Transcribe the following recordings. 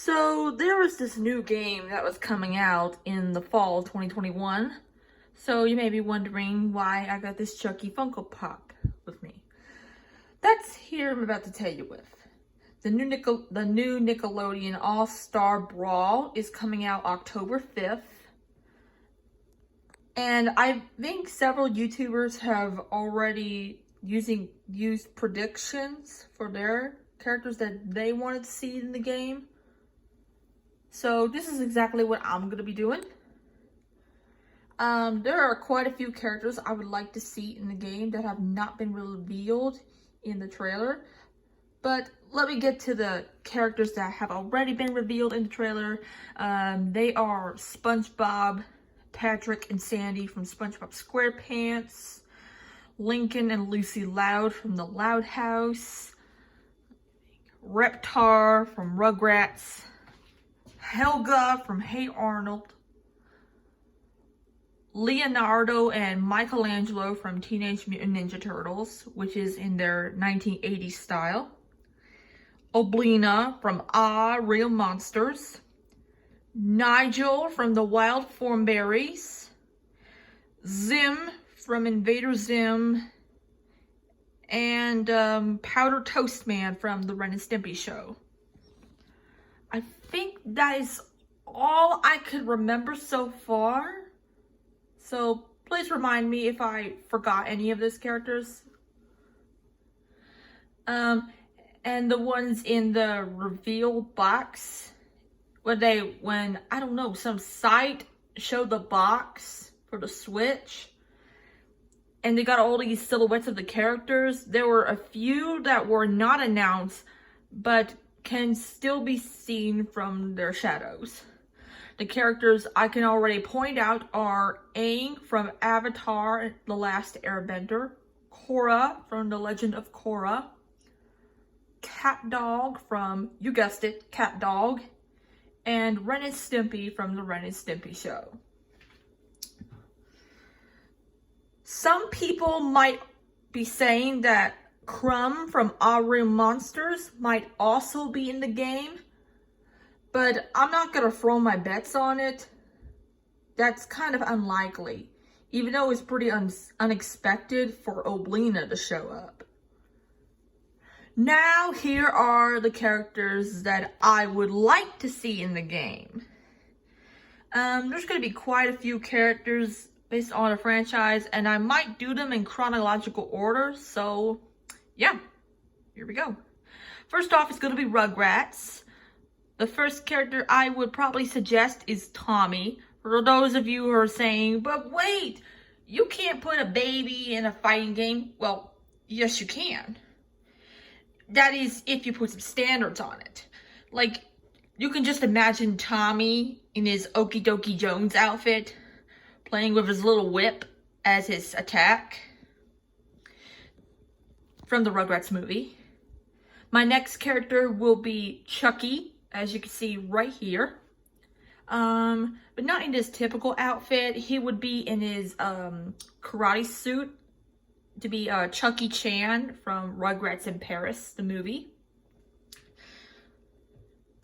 So there was this new game that was coming out in the fall of 2021. So you may be wondering why I got this Chucky Funko Pop with me. That's here I'm about to tell you with. The new Nickelodeon All-Star Brawl is coming out October 5th. And I think several YouTubers have already used predictions for their characters that they wanted to see in the game. So this is exactly what I'm going to be doing. There are quite a few characters I would like to see in the game that have not been revealed in the trailer. But let me get to the characters that have already been revealed in the trailer. They are SpongeBob, Patrick and Sandy from SpongeBob SquarePants, Lincoln and Lucy Loud from the Loud House, Reptar from Rugrats, Helga from Hey Arnold, Leonardo and Michelangelo from Teenage Mutant Ninja Turtles, which is in their 1980s style, Oblina from Real Monsters, Nigel from the Wild Thornberries, Zim from Invader Zim, and Powder Toast Man from the Ren and Stimpy show. I think that is all I could remember so far. So please remind me if I forgot any of those characters. And the ones in the reveal box, when I don't know, some site showed the box for the Switch, and they got all these silhouettes of the characters. There were a few that were not announced, but can still be seen from their shadows. The characters I can already point out are Aang from Avatar: The Last Airbender, Korra from The Legend of Korra, Cat Dog from, you guessed it, Cat Dog, and Ren and Stimpy from the Ren and Stimpy show. Some people might be saying that Crumb from Real Monsters might also be in the game, but I'm not going to throw my bets on it. That's kind of unlikely, even though it's pretty unexpected for Oblina to show up. Now, here are the characters that I would like to see in the game. There's going to be quite a few characters based on a franchise, and I might do them in chronological order, so yeah, here we go. First off, it's going to be Rugrats. The first character I would probably suggest is Tommy. For those of you who are saying, but wait, you can't put a baby in a fighting game. Well, yes, you can. That is, if you put some standards on it. Like, you can just imagine Tommy in his Okie Dokie Jones outfit, playing with his little whip as his attack from the Rugrats movie. My next character will be Chucky, as you can see right here. But not in his typical outfit. He would be in his karate suit to be Chucky Chan from Rugrats in Paris, the movie.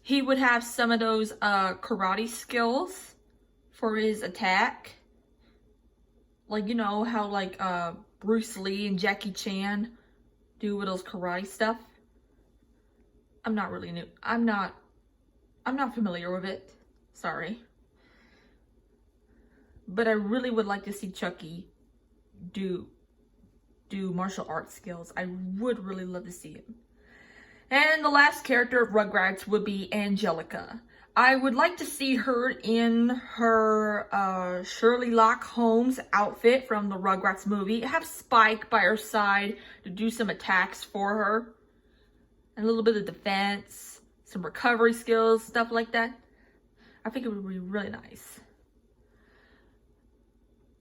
He would have some of those karate skills for his attack. Like, you know, how like Bruce Lee and Jackie Chan do with those karate stuff. I'm not really new. I'm not familiar with it. Sorry. But I really would like to see Chucky do martial arts skills. I would really love to see him. And the last character of Rugrats would be Angelica. I would like to see her in her Shirley Lock Holmes outfit from the Rugrats movie. Have Spike by her side to do some attacks for her. And a little bit of defense, some recovery skills, stuff like that. I think it would be really nice.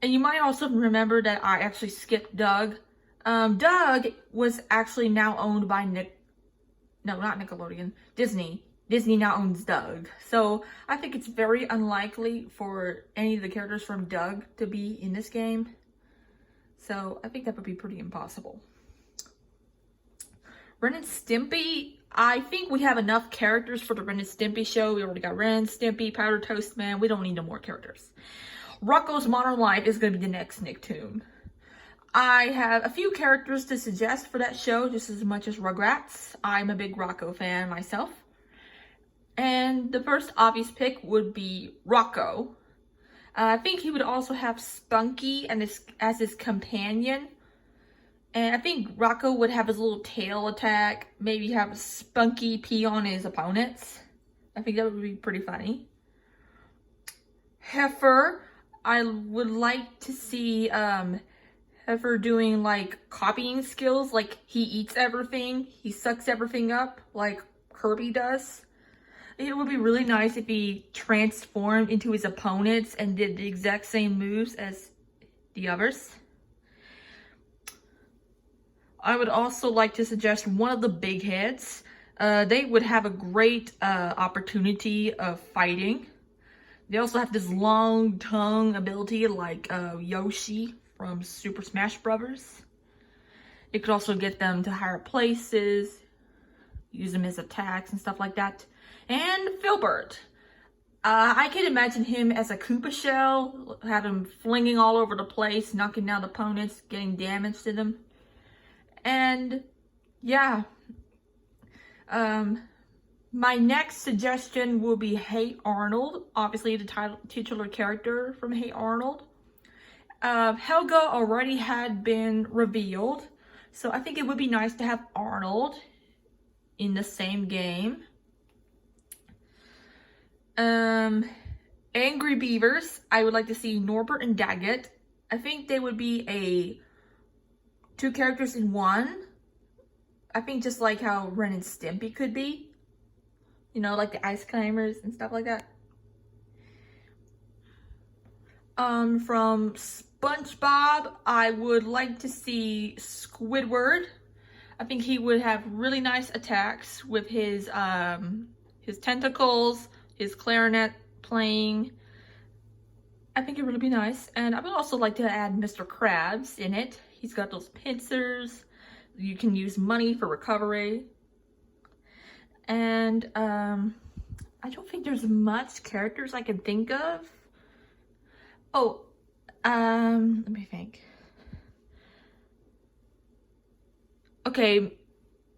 And you might also remember that I actually skipped Doug. Doug was actually now owned by not Nickelodeon, Disney. Disney now owns Doug. So I think it's very unlikely for any of the characters from Doug to be in this game. So I think that would be pretty impossible. Ren and Stimpy, I think we have enough characters for the Ren and Stimpy show. We already got Ren, Stimpy, Powder Toast Man. We don't need no more characters. Rocko's Modern Life is going to be the next Nicktoon. I have a few characters to suggest for that show, just as much as Rugrats. I'm a big Rocko fan myself. And the first obvious pick would be Rocko. I think he would also have Spunky as his companion. And I think Rocko would have his little tail attack. Maybe have Spunky pee on his opponents. I think that would be pretty funny. Heifer. I would like to see Heifer doing like copying skills. Like he eats everything. He sucks everything up like Kirby does. It would be really nice if he transformed into his opponents and did the exact same moves as the others. I would also like to suggest one of the big heads. They would have a great opportunity of fighting. They also have this long tongue ability like Yoshi from Super Smash Bros. It could also get them to higher places, use them as attacks and stuff like that. And Filbert. I can imagine him as a Koopa shell, have him flinging all over the place, knocking down opponents, getting damage to them. And yeah, my next suggestion will be Hey Arnold, obviously the titular character from Hey Arnold. Helga already had been revealed, so I think it would be nice to have Arnold in the same game. Angry Beavers, I would like to see Norbert and Daggett. I think they would be two characters in one. I think just like how Ren and Stimpy could be. You know, like the ice climbers and stuff like that. From SpongeBob, I would like to see Squidward. I think he would have really nice attacks with his tentacles, his clarinet playing. I think it would be nice. And I would also like to add Mr. Krabs in it. He's got those pincers. You can use money for recovery. And I don't think there's much characters I can think of. Oh, let me think. Okay,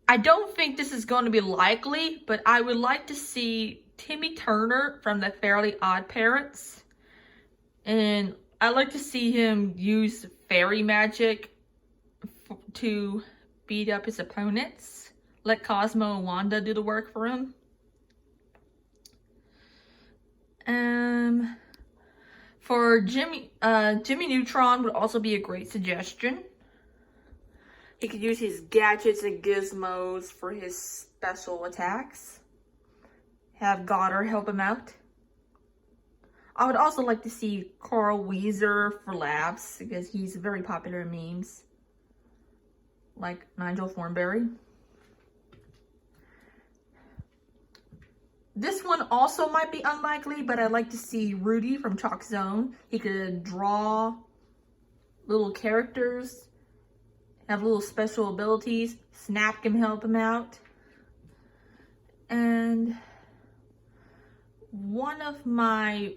I don't think this is going to be likely, but I would like to see Timmy Turner from the Fairly Odd Parents. And I'd like to see him use fairy magic to beat up his opponents. Let Cosmo and Wanda do the work for him. For Jimmy Neutron would also be a great suggestion. He could use his gadgets and gizmos for his special attacks. Have Goddard help him out. I would also like to see Carl Weezer for laughs, because he's very popular in memes. Like Nigel Thornberry. This one also might be unlikely, but I'd like to see Rudy from Chalk Zone. He could draw little characters, have little special abilities. Snap can help him out. And one of my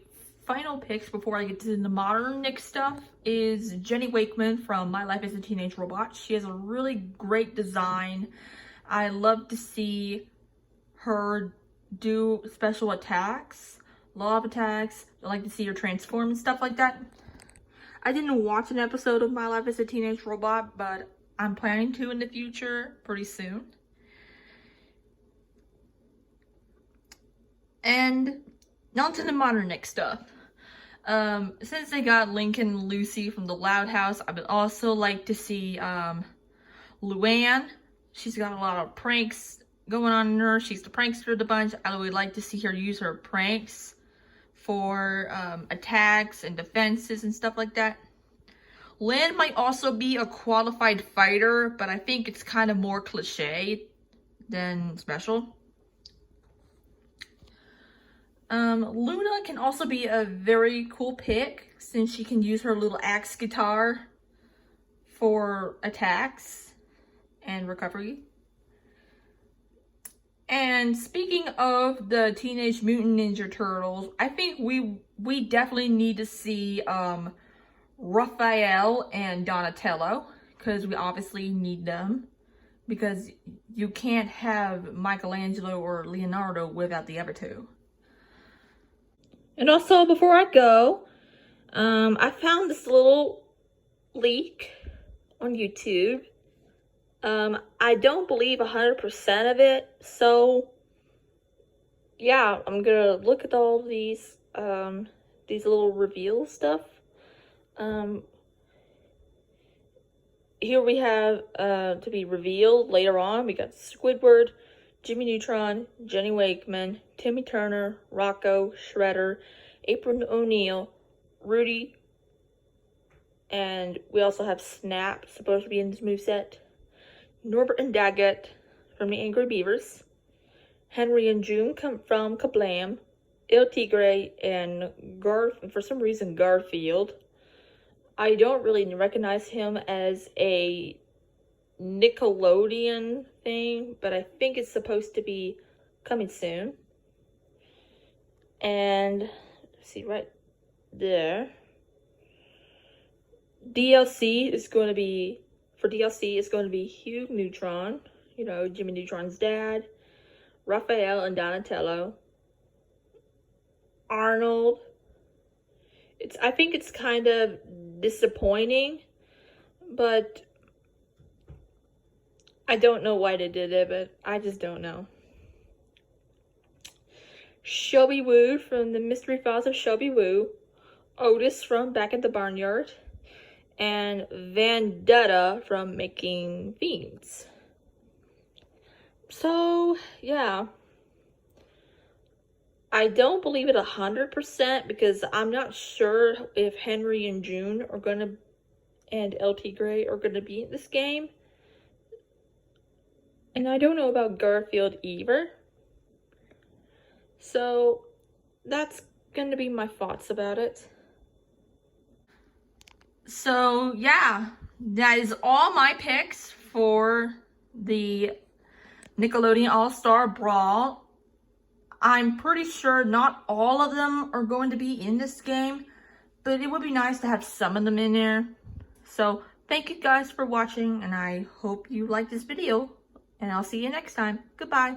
final picks before I get to the modern Nick stuff is Jenny Wakeman from My Life as a Teenage Robot. She has a really great design. I love to see her do special attacks, love attacks. I like to see her transform and stuff like that. I didn't watch an episode of My Life as a Teenage Robot, but I'm planning to in the future pretty soon. And now to the modern Nick stuff. Since they got Lincoln and Lucy from the Loud House, I would also like to see Luann. She's got a lot of pranks going on in her. She's the prankster of the bunch. I would like to see her use her pranks for attacks and defenses and stuff like that. Lynn might also be a qualified fighter, but I think it's kind of more cliche than special. Luna can also be a very cool pick, since she can use her little axe guitar for attacks and recovery. And speaking of the Teenage Mutant Ninja Turtles, I think we definitely need to see Raphael and Donatello, because we obviously need them, because you can't have Michelangelo or Leonardo without the other two. And also, before I go, I found this little leak on YouTube. I don't believe 100% of it, so yeah, I'm gonna look at all these little reveal stuff. Here we have to be revealed later on. We got Squidward, Jimmy Neutron, Jenny Wakeman, Timmy Turner, Rocco, Shredder, April O'Neil, Rudy, and we also have Snap supposed to be in this moveset. Norbert and Daggett from the Angry Beavers. Henry and June come from Kablam. Il Tigre and for some reason Garfield. I don't really recognize him as a Nickelodeon thing, but I think it's supposed to be coming soon. And see right there. DLC is going to be Hugh Neutron, you know, Jimmy Neutron's dad, Raphael and Donatello, Arnold. I think it's kind of disappointing, but I don't know why they did it, but I just don't know. Shelby Woo from the Mystery Files of Shelby Woo, Otis from Back at the Barnyard, and Vendetta from Making Fiends. So, yeah. I don't believe it 100% because I'm not sure if Henry and June are gonna, and El Tigre are gonna be in this game. And I don't know about Garfield either. So, that's gonna be my thoughts about it. So, yeah, that is all my picks for the Nickelodeon All-Star Brawl. I'm pretty sure not all of them are going to be in this game, but it would be nice to have some of them in there. So, thank you guys for watching, and I hope you liked this video, and I'll see you next time. Goodbye.